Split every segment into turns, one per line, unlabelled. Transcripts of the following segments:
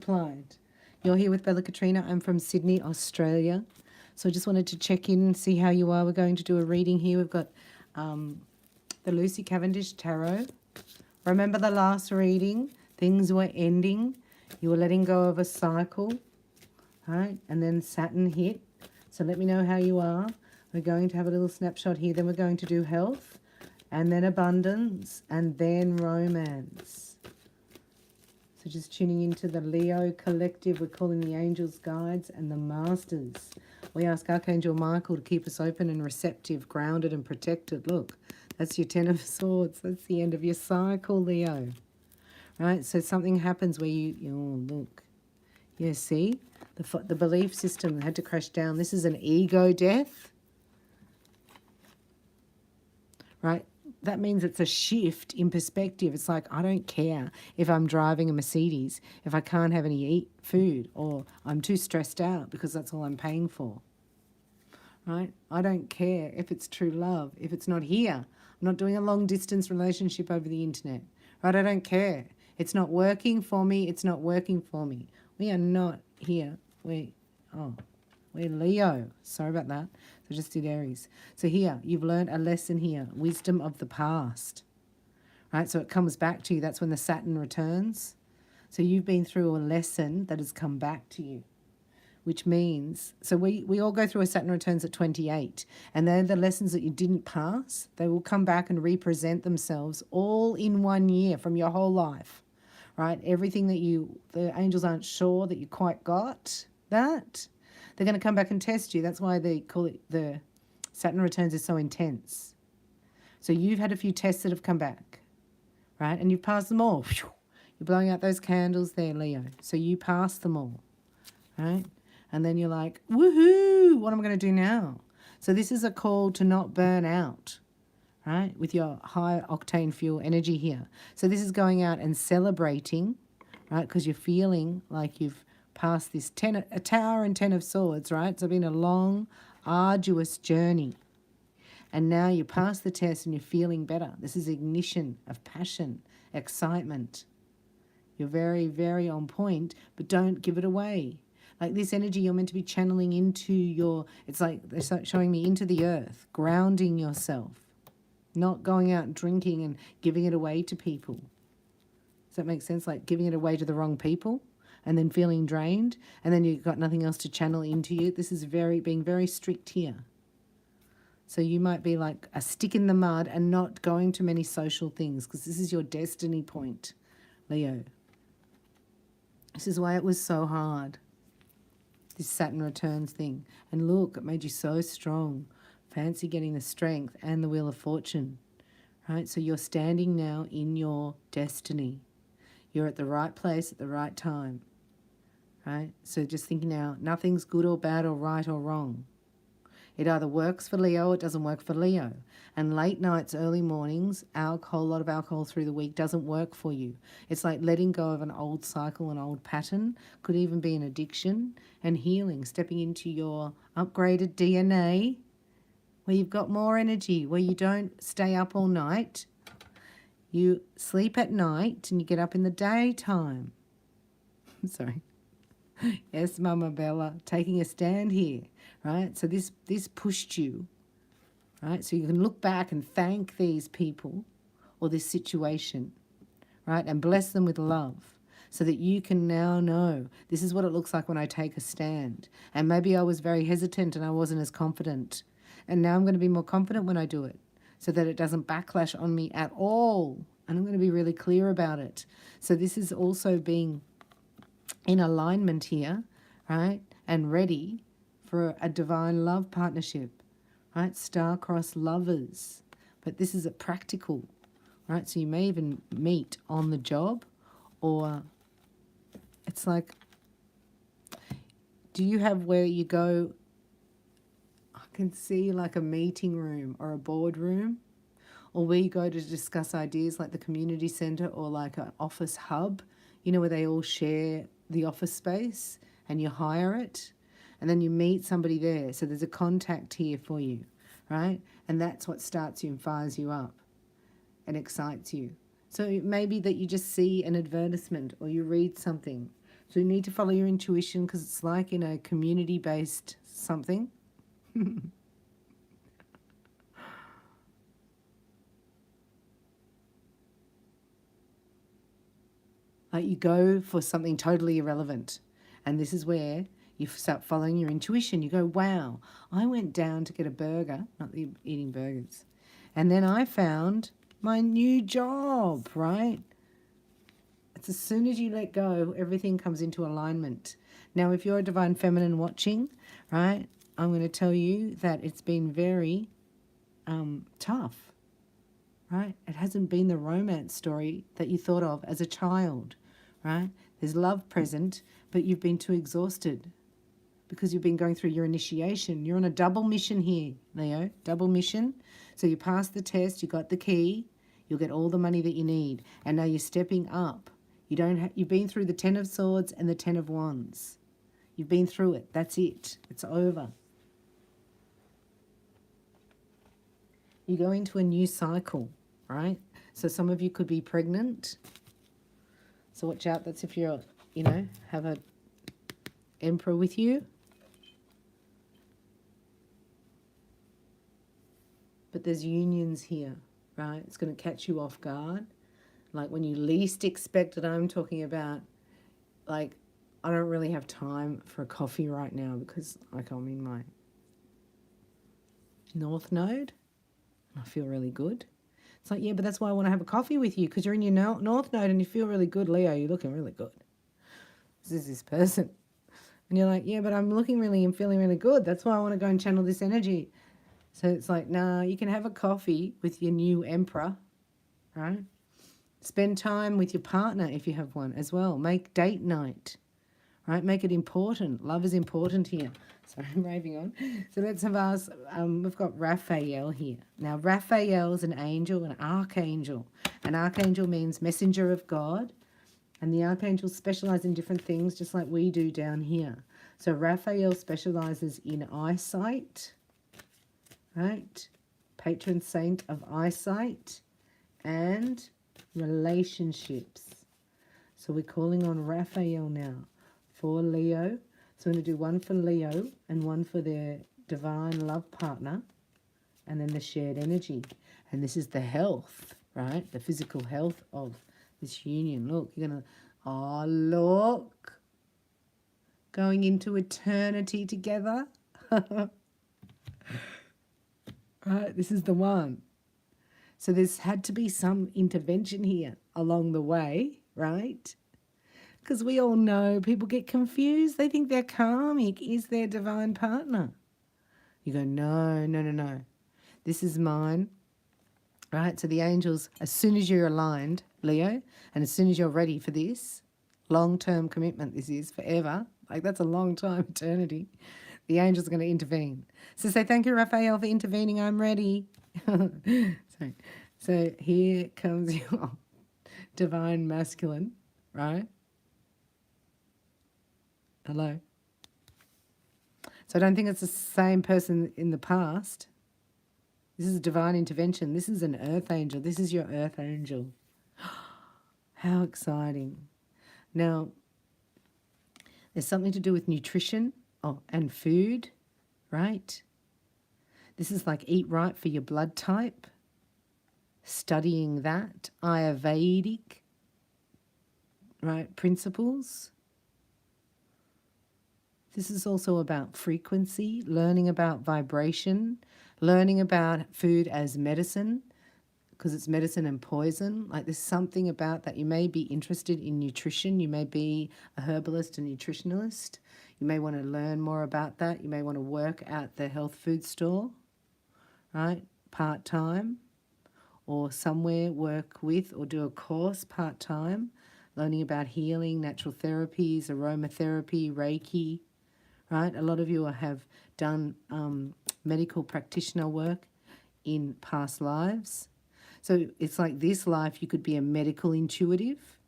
Applied. You're here with Bella Katrina. I'm from Sydney, Australia. So I just wanted to check in and see how you are. We're going to do a reading here. We've got the Lucy Cavendish Tarot. Remember the last reading? Things were ending. You were letting go of a cycle, right? And then Saturn hit. So let me know how you are. We're going to have a little snapshot here. Then we're going to do health, and then abundance, and then romance. So just tuning into the Leo collective. We're calling the angels, guides, and the masters. We ask Archangel Michael to keep us open and receptive, grounded and protected. Look, that's your Ten of Swords. That's the end of your cycle, Leo. Right? So something happens where oh, look. Yeah, see? The belief system had to crash down. This is an ego death. Right? That means it's a shift in perspective. It's like, I don't care if I'm driving a Mercedes, if I can't have any food, or I'm too stressed out because that's all I'm paying for. Right? I don't care if it's true love, if it's not here. I'm not doing a long distance relationship over the internet. Right? I don't care. It's not working for me. It's not working for me. We are not here. We're Leo. Sorry about that. So just did Aries. So here, you've learned a lesson here. Wisdom of the past. Right? So it comes back to you. That's when the Saturn returns. So you've been through a lesson that has come back to you. Which means, so we all go through a Saturn returns at 28. And they're the lessons that you didn't pass. They will come back and represent themselves all in 1 year from your whole life. Right? Everything that the angels aren't sure that you quite got that. They're going to come back and test you. That's why they call it the Saturn returns is so intense. So you've had a few tests that have come back, right? And you've passed them all. You're blowing out those candles there, Leo. So you passed them all, right? And then you're like, woohoo, what am I going to do now? So this is a call to not burn out, right? With your high octane fuel energy here. So this is going out and celebrating, right? Because you're feeling like you've past this a Tower and Ten of Swords, right? So it's been a long, arduous journey. And now you pass the test and you're feeling better. This is ignition of passion, excitement. You're very, very on point, but don't give it away. Like this energy you're meant to be channeling into it's like they're showing me into the earth, grounding yourself, not going out drinking and giving it away to people. Does that make sense? Like giving it away to the wrong people? And then feeling drained, and then you've got nothing else to channel into you. This is being very strict here. So you might be like a stick in the mud and not going to many social things because this is your destiny point, Leo. This is why it was so hard, this Saturn returns thing. And look, it made you so strong. Fancy getting the strength and the Wheel of Fortune, right? So you're standing now in your destiny. You're at the right place at the right time. Right? So just thinking now, nothing's good or bad or right or wrong. It either works for Leo or it doesn't work for Leo. And late nights, early mornings, a lot of alcohol through the week doesn't work for you. It's like letting go of an old cycle, an old pattern, could even be an addiction, and healing, stepping into your upgraded DNA, where you've got more energy, where you don't stay up all night. You sleep at night and you get up in the daytime. Sorry. Yes, Mama Bella, taking a stand here, right? So this pushed you, right? So you can look back and thank these people or this situation, right? And bless them with love so that you can now know this is what it looks like when I take a stand. And maybe I was very hesitant and I wasn't as confident. And now I'm going to be more confident when I do it so that it doesn't backlash on me at all. And I'm going to be really clear about it. So this is also being in alignment here, right? And ready for a divine love partnership, right? Star-crossed lovers. But this is a practical, right? So you may even meet on the job, or it's like, do you have where you go, I can see like a meeting room or a boardroom, or where you go to discuss ideas like the community centre or like an office hub, you know, where they all share the office space and you hire it and then you meet somebody there. So there's a contact here for you, right? And that's what starts you and fires you up and excites you. So it may be that you just see an advertisement or you read something So you need to follow your intuition because it's like in a community-based something. Like you go for something totally irrelevant. And this is where you start following your intuition. You go, wow, I went down to get a burger, not that you're eating burgers. And then I found my new job, right? It's as soon as you let go, everything comes into alignment. Now, if you're a divine feminine watching, right, I'm going to tell you that it's been very tough, right? It hasn't been the romance story that you thought of as a child, right? There's love present, but you've been too exhausted because you've been going through your initiation. You're on a double mission here, Leo, double mission. So you passed the test, you got the key, you'll get all the money that you need, and now you're stepping up. You've been through the 10 of Swords and the 10 of Wands. You've been through it. That's it. It's over. You go into a new cycle, right? So some of you could be pregnant. So watch out. That's if you're, have a emperor with you. But there's unions here, right? It's going to catch you off guard. Like when you least expect it. I'm talking about, like, I don't really have time for a coffee right now because, like, I'm in my North Node. I feel really good. It's like, yeah, but that's why I want to have a coffee with you because you're in your North Node and you feel really good. Leo, you're looking really good. This is this person. And you're like, yeah, but I'm looking really and feeling really good. That's why I want to go and channel this energy. So it's like, nah, you can have a coffee with your new emperor, right? Spend time with your partner if you have one as well. Make date night, right? Make it important. Love is important here. Sorry, I'm raving on. So let's have us, we've got Raphael here. Now, Raphael is an angel, an archangel. An archangel means messenger of God. And the archangels specialize in different things, just like we do down here. So Raphael specializes in eyesight, right? Patron saint of eyesight and relationships. So we're calling on Raphael now for Leo. So we're going to do one for Leo and one for their divine love partner, and then the shared energy. And this is the health, right? The physical health of this union. Look, you're going to, oh, look, going into eternity together. Right, this is the one. So there's had to be some intervention here along the way, right? Because we all know people get confused. They think their karmic is their divine partner. You go, no, no, no, no. This is mine, right? So the angels, as soon as you're aligned, Leo, and as soon as you're ready for this, long-term commitment this is, forever, like that's a long time, eternity, the angels are going to intervene. So say, thank you, Raphael, for intervening. I'm ready. So here comes your divine masculine, right? Hello. So I don't think it's the same person in the past. This is a divine intervention. This is an earth angel. This is your earth angel. How exciting. Now, there's something to do with nutrition and food, right? This is like eat right for your blood type. Studying that, Ayurvedic, right, principles. This is also about frequency, learning about vibration, learning about food as medicine, because it's medicine and poison. Like there's something about that. You may be interested in nutrition. You may be a herbalist and nutritionalist. You may want to learn more about that. You may want to work at the health food store, right, part-time, or somewhere work with or do a course part-time, learning about healing, natural therapies, aromatherapy, Reiki, right? A lot of you have done medical practitioner work in past lives. So it's like this life, you could be a medical intuitive,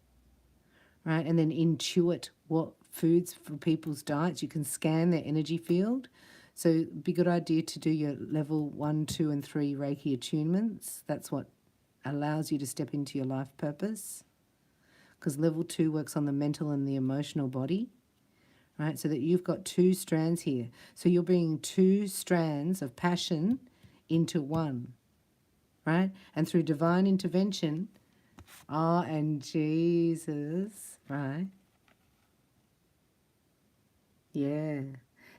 right? And then intuit what foods for people's diets. You can scan their energy field. So it'd be a good idea to do your level 1, 2, and 3 Reiki attunements. That's what allows you to step into your life purpose. because level 2 works on the mental and the emotional body, right? So that you've got 2 strands here. So you're bringing 2 strands of passion into one, right? And through divine intervention, and Jesus, right? Yeah.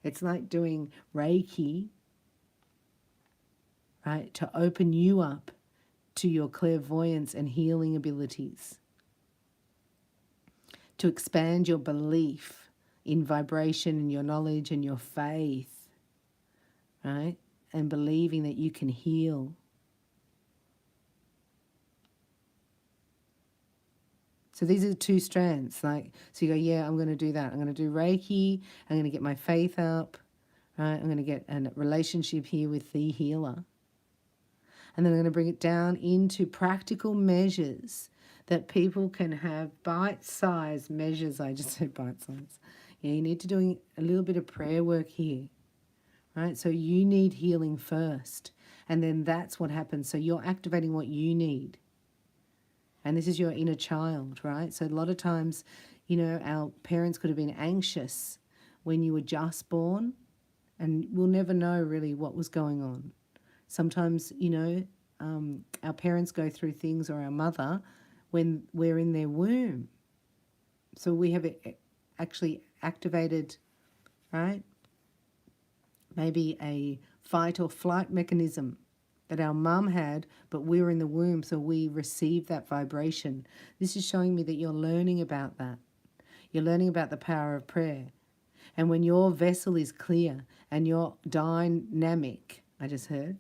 It's like doing Reiki, right? To open you up to your clairvoyance and healing abilities, to expand your belief in vibration and your knowledge and your faith, right? And believing that you can heal. So these are the 2 strands. Like, so you go, yeah, I'm going to do that. I'm going to do Reiki. I'm going to get my faith up, right? I'm going to get a relationship here with the healer. And then I'm going to bring it down into practical measures that people can have, bite-sized measures. I just said bite-sized. Yeah, you need to do a little bit of prayer work here, right? So you need healing first, and then that's what happens. So you're activating what you need. And this is your inner child, right? So a lot of times, you know, our parents could have been anxious when you were just born, and we'll never know really what was going on. Sometimes, you know, our parents go through things, or our mother, when we're in their womb. So we have actually activated, right, maybe a fight or flight mechanism that our mum had, but we were in the womb, so we received that vibration. This is showing me that you're learning about that. You're learning about the power of prayer. And when your vessel is clear and you're dynamic, I just heard,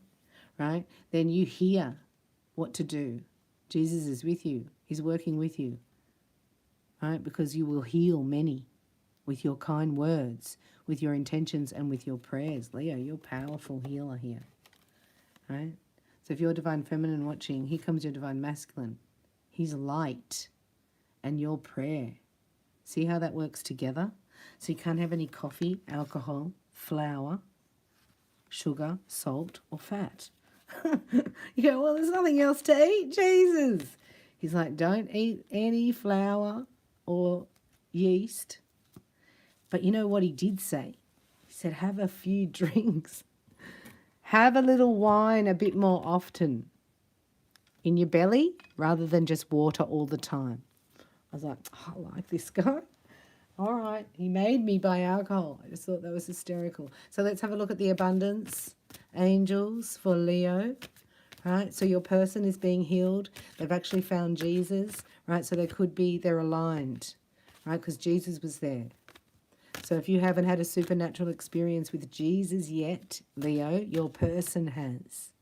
right, then you hear what to do. Jesus is with you. He's working with you, right, because you will heal many with your kind words, with your intentions, and with your prayers. Leo, you're a powerful healer here, right? So if you're divine feminine watching, here comes your divine masculine. He's light, and your prayer. See how that works together? So you can't have any coffee, alcohol, flour, sugar, salt, or fat. You go, well, there's nothing else to eat, Jesus. He's like, don't eat any flour or yeast. But you know what he did say? He said, have a few drinks. Have a little wine a bit more often in your belly rather than just water all the time. I was like, oh, I like this guy. All right, he made me buy alcohol. I just thought that was hysterical. So let's have a look at the abundance angels for Leo. Right, so your person is being healed. They've actually found Jesus, right? So they're aligned, right? Because Jesus was there. So if you haven't had a supernatural experience with Jesus yet, Leo, your person has.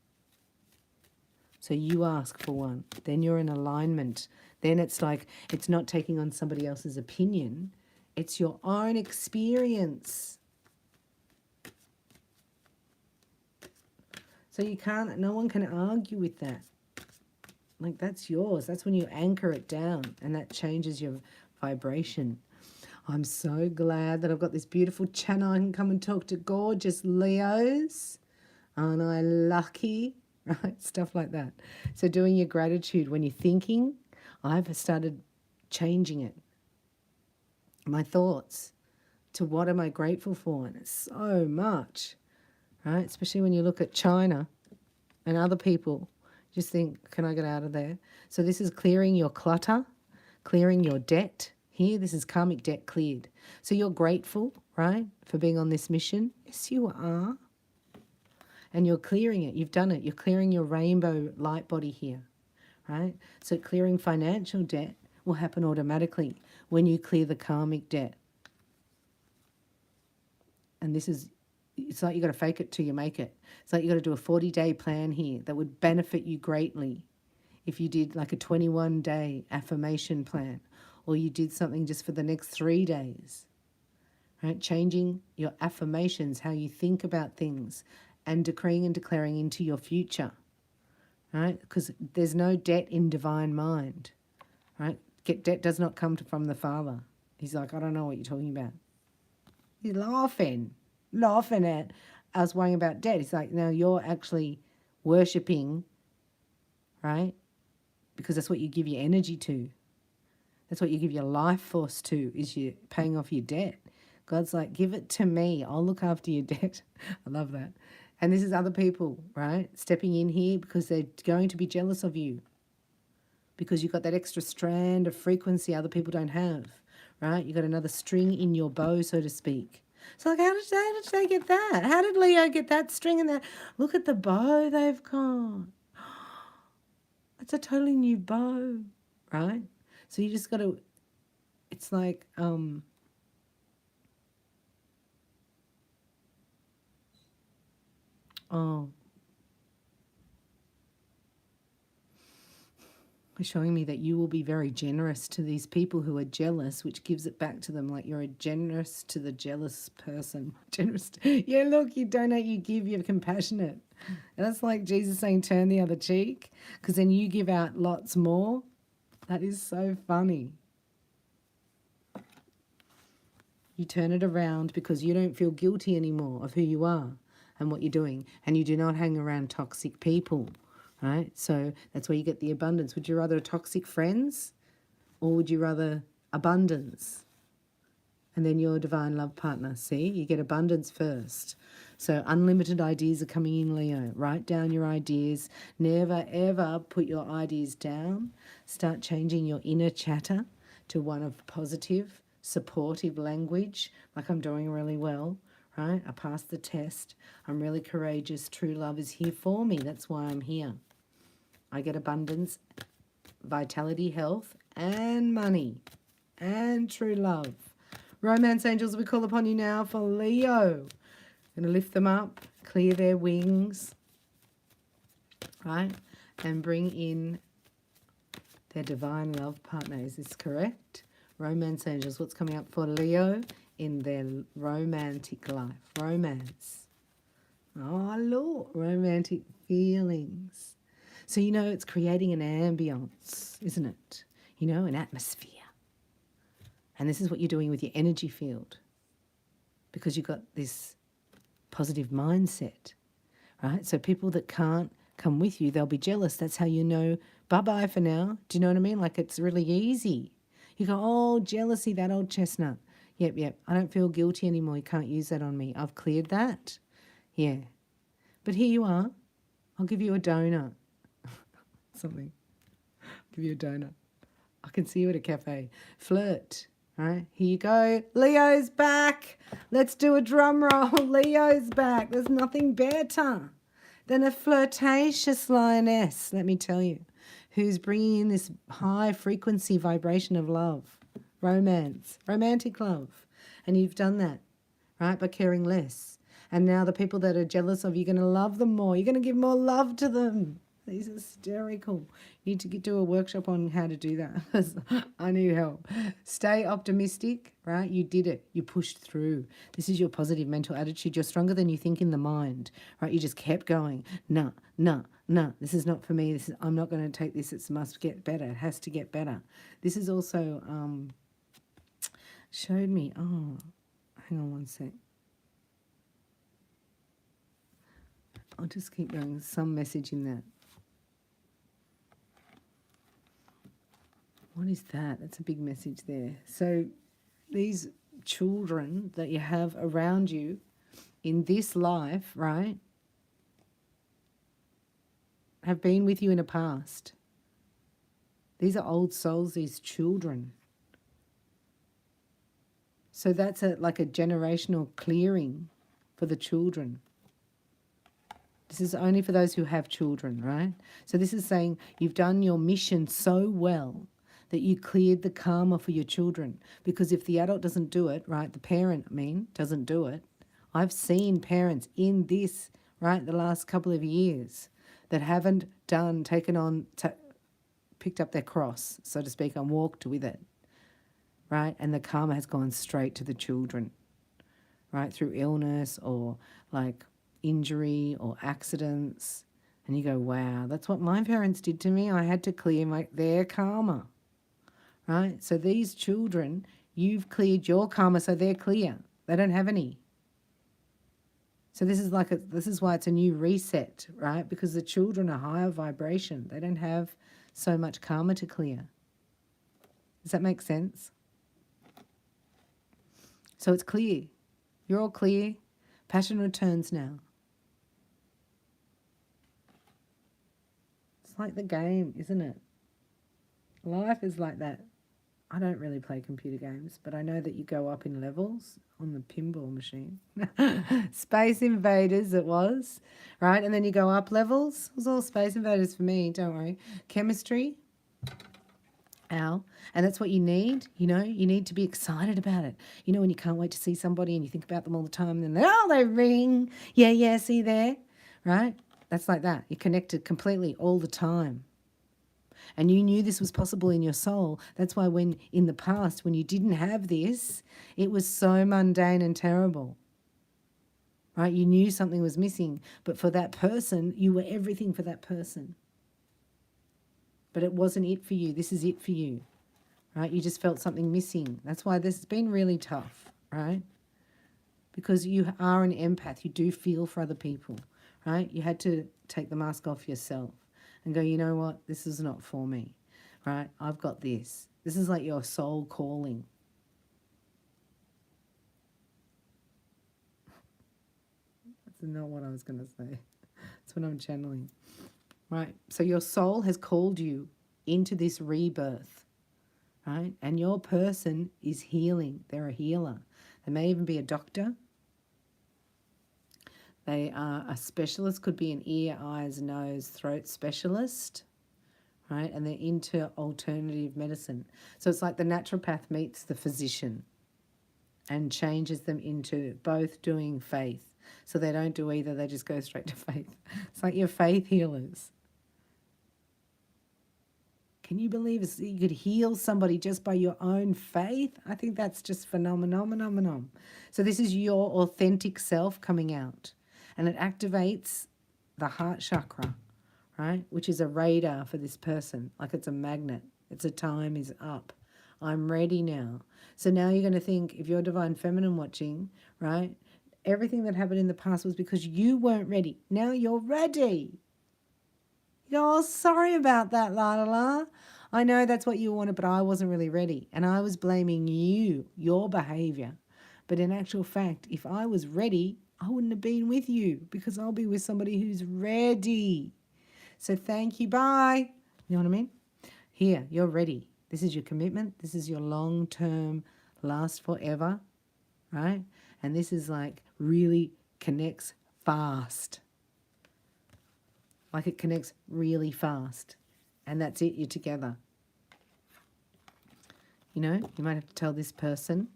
So you ask for one. Then you're in alignment. Then it's like, it's not taking on somebody else's opinion. It's your own experience. So no one can argue with that. Like, that's yours. That's when you anchor it down, and that changes your vibration. I'm so glad that I've got this beautiful channel. I can come and talk to gorgeous Leos. Aren't I lucky? Right? Stuff like that. So doing your gratitude when you're thinking, I've started changing it. My thoughts to what am I grateful for? And it's so much. Right? Especially when you look at China and other people, just think, can I get out of there? So this is clearing your clutter, clearing your debt. Here, this is karmic debt cleared. So you're grateful, right, for being on this mission? Yes, you are. And you're clearing it. You've done it. You're clearing your rainbow light body here, right? So clearing financial debt will happen automatically when you clear the karmic debt. And this is, it's like you got to fake it till you make it. It's like you got to do a 40-day plan here that would benefit you greatly if you did like a 21-day affirmation plan, or you did something just for the next 3 days, right? Changing your affirmations, how you think about things, and decreeing and declaring into your future, right? Because there's no debt in divine mind, right? Debt does not come from the Father. He's like, I don't know what you're talking about. He's laughing at us worrying about debt. He's like, no, you're actually worshipping, right? Because that's what you give your energy to. That's what you give your life force to, is you paying off your debt. God's like, give it to me. I'll look after your debt. I love that. And this is other people, right? Stepping in here because they're going to be jealous of you, because you've got that extra strand of frequency other people don't have, right? You've got another string in your bow, so to speak. So like, how did they get that? How did Leo get that string in that? Look at the bow they've got. It's a totally new bow, right? So you just got to, it's like, oh, it's showing me that you will be very generous to these people who are jealous, which gives it back to them. Like, you're a generous to the jealous person. Generous. Yeah, look, you donate, you give, you're compassionate. And that's like Jesus saying, turn the other cheek, because then you give out lots more. That is so funny. You turn it around because you don't feel guilty anymore of who you are and what you're doing. And you do not hang around toxic people, right? So that's where you get the abundance. Would you rather toxic friends, or would you rather abundance? And then your divine love partner. See, you get abundance first. So unlimited ideas are coming in, Leo. Write down your ideas. Never, ever put your ideas down. Start changing your inner chatter to one of positive, supportive language, like I'm doing really well, right? I passed the test. I'm really courageous. True love is here for me. That's why I'm here. I get abundance, vitality, health, and money, and true love. Romance angels, we call upon you now for Leo. Going to lift them up, clear their wings, right? And bring in their divine love partner. Is this correct? Romance angels, what's coming up for Leo in their romantic life? Romance. Oh, Lord, romantic feelings. So, you know, it's creating an ambience, isn't it? You know, an atmosphere. And this is what you're doing with your energy field, because you've got this positive mindset, right? So people that can't come with you, they'll be jealous. That's how you know, bye-bye for now. Do you know what I mean? Like, it's really easy. You go, oh, jealousy, that old chestnut. Yep. I don't feel guilty anymore. You can't use that on me. I've cleared that. Yeah. But here you are. I'll give you a donut. Something. I'll give you a donut. I can see you at a cafe. Flirt. All right, here you go. Leo's back. Let's do a drum roll. Leo's back. There's nothing better than a flirtatious lioness, let me tell you, who's bringing in this high frequency vibration of love, romance, romantic love. And you've done that, right, by caring less. And now the people that are jealous of you, you're going to love them more. You're going to give more love to them. He's hysterical. You need to do a workshop on how to do that, because I need help. Stay optimistic, right? You did it. You pushed through. This is your positive mental attitude. You're stronger than you think in the mind, right? You just kept going. No. This is not for me. I'm not going to take this. It must get better. It has to get better. This is also showed me. Oh, hang on one sec. I'll just keep going. Some message in that. What is that? That's a big message there. So these children that you have around you in this life, right, have been with you in the past. These are old souls, these children. So that's like a generational clearing for the children. This is only for those who have children, right? So this is saying you've done your mission so well that you cleared the karma for your children. Because if the adult doesn't do it, right, the parent, doesn't do it. I've seen parents in this, right, the last couple of years that haven't picked up their cross, so to speak, and walked with it, right? And the karma has gone straight to the children, right, through illness or like injury or accidents. And you go, wow, that's what my parents did to me. I had to clear their karma. Right? So these children, you've cleared your karma, so they're clear. They don't have any. So this is why it's a new reset, right? Because the children are higher vibration. They don't have so much karma to clear. Does that make sense? So it's clear. You're all clear. Passion returns now. It's like the game, isn't it? Life is like that. I don't really play computer games, but I know that you go up in levels on the pinball machine. Space Invaders it was, right? And then you go up levels. It was all Space Invaders for me, don't worry. Chemistry, Al. And that's what you need, you know? You need to be excited about it. You know, when you can't wait to see somebody and you think about them all the time and then, they ring. Yeah, see there, right? That's like that. You're connected completely all the time. And you knew this was possible in your soul. That's why when in the past, when you didn't have this, it was so mundane and terrible. Right? You knew something was missing. But for that person, you were everything for that person. But it wasn't it for you. This is it for you. Right? You just felt something missing. That's why this has been really tough. Right? Because you are an empath. You do feel for other people. Right? You had to take the mask off yourself. And go, you know what? This is not for me, right? I've got this. This is like your soul calling. That's not what I was going to say. That's what I'm channeling, right? So your soul has called you into this rebirth, right? And your person is healing. They're a healer. They may even be a doctor. They are a specialist, could be an ear, eyes, nose, throat specialist, right? And they're into alternative medicine. So it's like the naturopath meets the physician and changes them into both doing faith. So they don't do either, they just go straight to faith. It's like your faith healers. Can you believe you could heal somebody just by your own faith? I think that's just phenomenon. So this is your authentic self coming out. And it activates the heart chakra, right? Which is a radar for this person, like it's a magnet. It's a time is up. I'm ready now. So now you're going to think, if you're Divine Feminine watching, right? Everything that happened in the past was because you weren't ready. Now you're ready. You go, oh, sorry about that, la. I know that's what you wanted, but I wasn't really ready. And I was blaming you, your behavior. But in actual fact, if I was ready, I wouldn't have been with you because I'll be with somebody who's ready. So thank you, bye. You know what I mean? Here, you're ready. This is your commitment. This is your long-term, last forever, right? And this is like really connects fast. Like it connects really fast. And that's it, you're together. You know, you might have to tell this person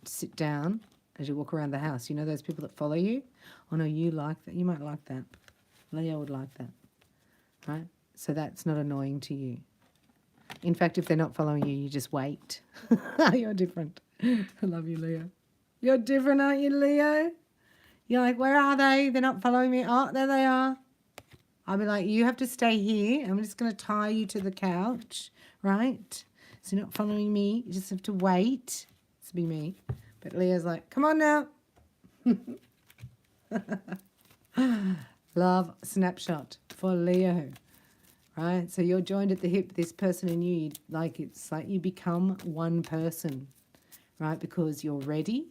to sit down as you walk around the house. You know those people that follow you? Oh, no, you like that. You might like that. Leo would like that, right? So that's not annoying to you. In fact, if they're not following you, you just wait. You're different. I love you, Leo. You're different, aren't you, Leo? You're like, where are they? They're not following me. Oh, there they are. I'll be like, you have to stay here. I'm just going to tie you to the couch, right? So you're not following me. You just have to wait. This will be me. But Leo's like, come on now. Love snapshot for Leo, right? So you're joined at the hip, this person and you, like it's like you become one person, right? Because you're ready.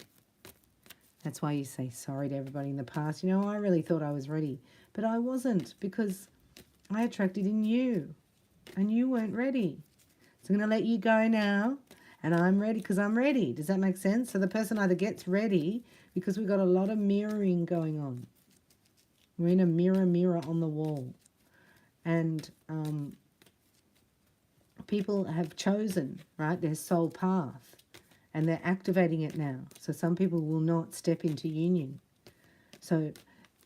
That's why you say sorry to everybody in the past. You know, I really thought I was ready, but I wasn't because I attracted in you and you weren't ready. So I'm going to let you go now. And I'm ready because I'm ready. Does that make sense? So the person either gets ready because we've got a lot of mirroring going on. We're in a mirror on the wall. And people have chosen, right, their soul path. And they're activating it now. So some people will not step into union. So,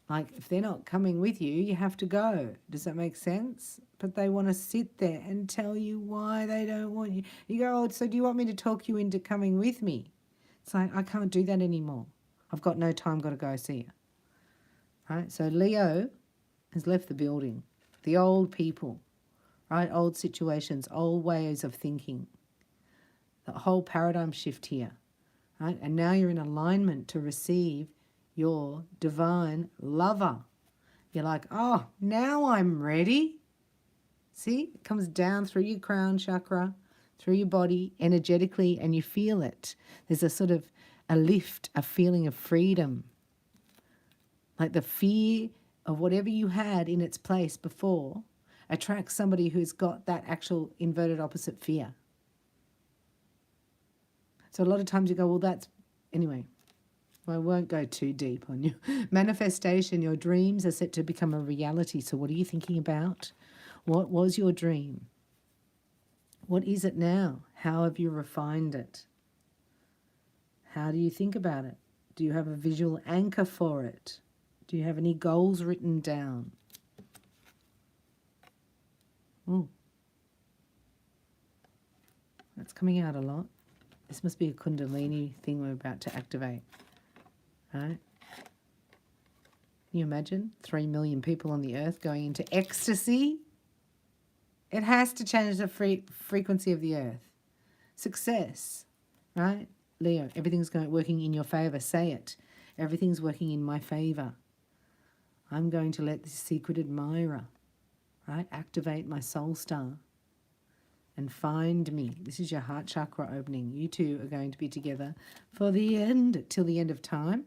like, if they're not coming with you, you have to go. Does that make sense? But they want to sit there and tell you why they don't want you. You go, oh, so do you want me to talk you into coming with me? It's like, I can't do that anymore. I've got no time, got to go, see you. Right? So Leo has left the building. The old people, right? Old situations, old ways of thinking. The whole paradigm shift here, right? And now you're in alignment to receive your divine lover. You're like, oh, now I'm ready. See, it comes down through your crown chakra, through your body energetically, and you feel it. There's a sort of a lift, a feeling of freedom. Like the fear of whatever you had in its place before attracts somebody who's got that actual inverted opposite fear. So a lot of times you go, well, that's, anyway, I won't go too deep on you. Manifestation, your dreams are set to become a reality. So what are you thinking about? What was your dream? What is it now? How have you refined it? How do you think about it? Do you have a visual anchor for it? Do you have any goals written down? Ooh. That's coming out a lot. This must be a Kundalini thing we're about to activate. Right? Can you imagine 3 million people on the earth going into ecstasy? It has to change the frequency of the earth. Success, right? Leo, everything's working in your favor. Say it. Everything's working in my favor. I'm going to let this secret admirer, right, activate my soul star and find me. This is your heart chakra opening. You two are going to be together for the end, till the end of time.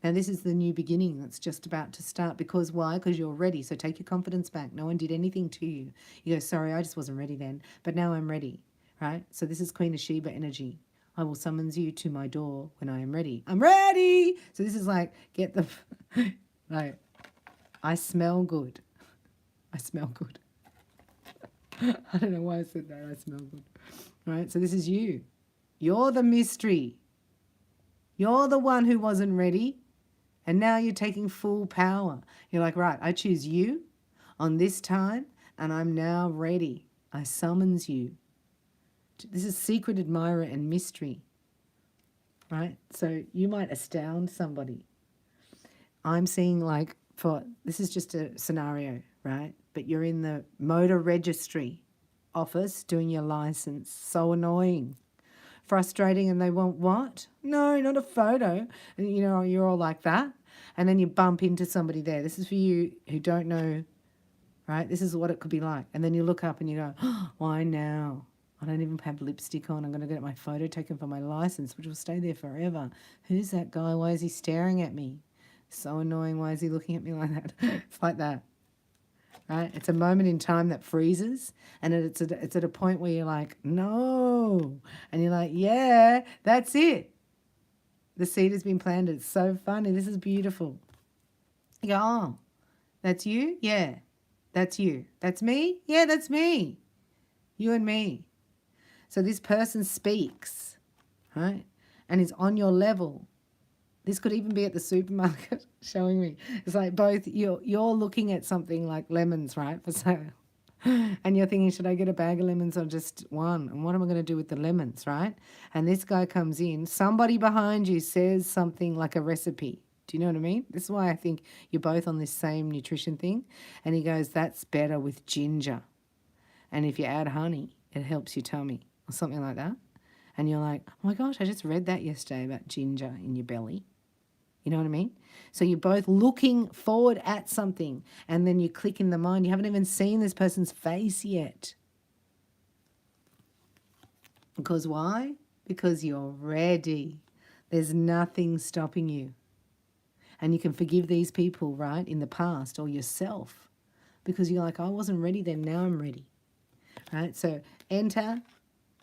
Now, this is the new beginning that's just about to start. Because why? Because you're ready. So take your confidence back. No one did anything to you. You go, sorry, I just wasn't ready then, but now I'm ready, right? So this is Queen of Sheba energy. I will summons you to my door when I am ready. I'm ready! So this is like, get the, like, I smell good. I smell good. I don't know why I said that. I smell good. Right? So this is you. You're the mystery. You're the one who wasn't ready. And now you're taking full power. You're like, right, I choose you on this time, and I'm now ready. I summons you. This is secret admirer and mystery. Right? So you might astound somebody. I'm seeing like, this is just a scenario, right? But you're in the motor registry office doing your license. So annoying. Frustrating, and they want what? No, not a photo. And you know, you're all like that. And then you bump into somebody there. This is for you who don't know, right? This is what it could be like. And then you look up and you go, oh, why now? I don't even have lipstick on. I'm going to get my photo taken for my license, which will stay there forever. Who's that guy? Why is he staring at me? So annoying. Why is he looking at me like that? It's like that. Right? It's a moment in time that freezes, and it's at a point where you're like, no. And you're like, yeah, that's it. The seed has been planted. It's so funny. This is beautiful. You go, oh, that's you? Yeah, that's you. That's me? Yeah, that's me. You and me. So this person speaks, right? And is on your level. This could even be at the supermarket showing me. It's like both, you're looking at something like lemons, right, for sale. And you're thinking, should I get a bag of lemons or just one? And what am I going to do with the lemons, right? And this guy comes in. Somebody behind you says something like a recipe. Do you know what I mean? This is why I think you're both on this same nutrition thing. And he goes, that's better with ginger. And if you add honey, it helps your tummy or something like that. And you're like, oh my gosh, I just read that yesterday about ginger in your belly. You know what I mean? So you're both looking forward at something, and then you click in the mind. You haven't even seen this person's face yet. Because why? Because you're ready. There's nothing stopping you. And you can forgive these people, right, in the past, or yourself. Because you're like, I wasn't ready then, now I'm ready. Right? So enter,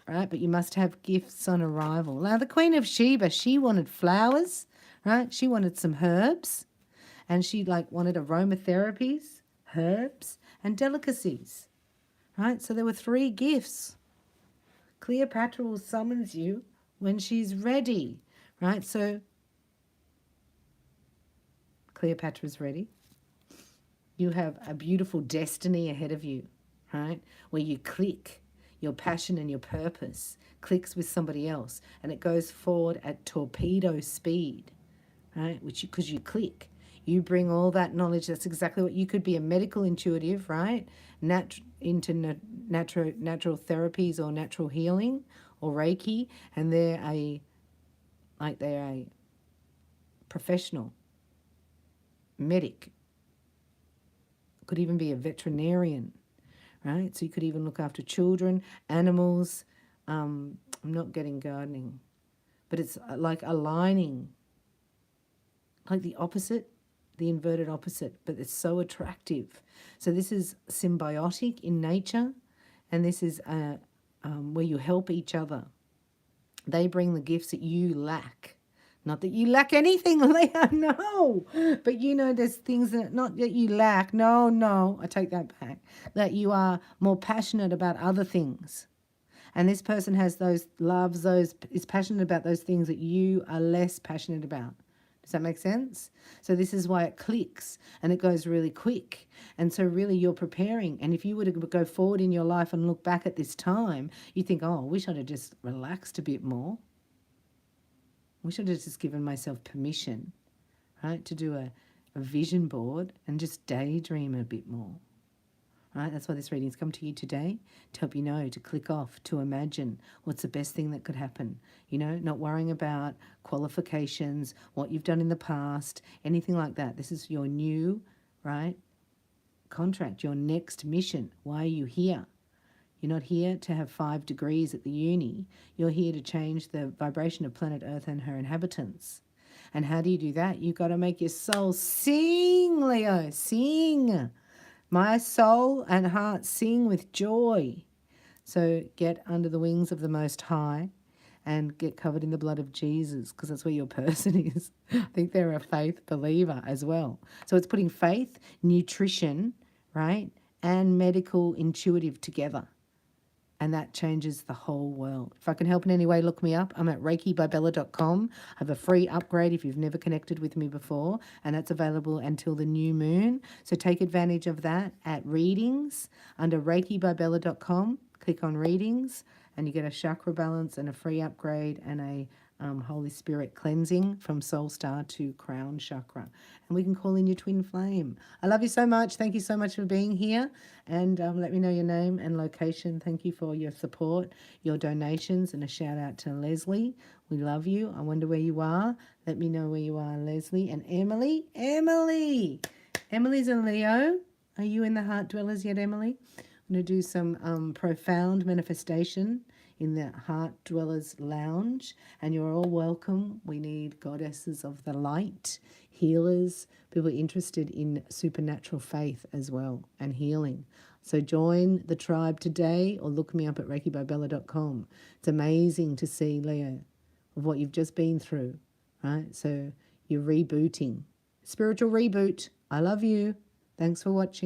right? But you must have gifts on arrival. Now the Queen of Sheba, she wanted flowers. Right? She wanted some herbs, and she wanted aromatherapies, herbs, and delicacies. Right? So there were 3 gifts. Cleopatra will summons you when she's ready. Right? So Cleopatra's ready. You have a beautiful destiny ahead of you, right? Where you click, your passion and your purpose clicks with somebody else, and it goes forward at torpedo speed. Right, because you click, you bring all that knowledge. That's exactly what you could be, a medical intuitive, right? Into natural therapies or natural healing or Reiki, and they're a professional medic. Could even be a veterinarian, right? So you could even look after children, animals, I'm not getting gardening, but it's like aligning, like the opposite, the inverted opposite, but it's so attractive. So this is symbiotic in nature, and this is where you help each other. They bring the gifts that you lack. Not that you lack anything, Leah, no. But there's things that, not that you lack, no, I take that back. That you are more passionate about other things. And this person has those, loves those, is passionate about those things that you are less passionate about. Does that make sense? So this is why it clicks and it goes really quick. And so really you're preparing. And if you were to go forward in your life and look back at this time, you think, oh, I wish I'd have just relaxed a bit more. I wish I'd have just given myself permission, right, to do a vision board and just daydream a bit more. Right? That's why this reading's come to you today, to help you know, to click off, to imagine what's the best thing that could happen. Not worrying about qualifications, what you've done in the past, anything like that. This is your new, right, contract, your next mission. Why are you here? You're not here to have 5 degrees at the uni. You're here to change the vibration of planet Earth and her inhabitants. And how do you do that? You've got to make your soul sing, Leo, sing. My soul and heart sing with joy. So get under the wings of the Most High and get covered in the blood of Jesus, because that's where your person is. I think they're a faith believer as well. So it's putting faith, nutrition, right, and medical intuitive together. And that changes the whole world. If I can help in any way, look me up. I'm at reikibybella.com. I have a free upgrade if you've never connected with me before, and that's available until the new moon. So take advantage of that at readings under reikibybella.com. Click on readings, and you get a chakra balance and a free upgrade and a Holy Spirit cleansing from soul star to crown chakra. And we can call in your twin flame. I love you so much. Thank you so much for being here. And let me know your name and location. Thank you for your support, your donations, and a shout out to Leslie. We love you. I wonder where you are. Let me know where you are, Leslie. And Emily. Emily's a Leo. Are you in the Heart Dwellers yet, Emily? I'm going to do some profound manifestation in the Heart Dwellers Lounge, and you're all welcome. We need goddesses of the light, healers, people interested in supernatural faith as well and healing. So join the tribe today or look me up at reikibybella.com. It's amazing to see, Leo, of what you've just been through, right? So you're rebooting. Spiritual reboot. I love you. Thanks for watching.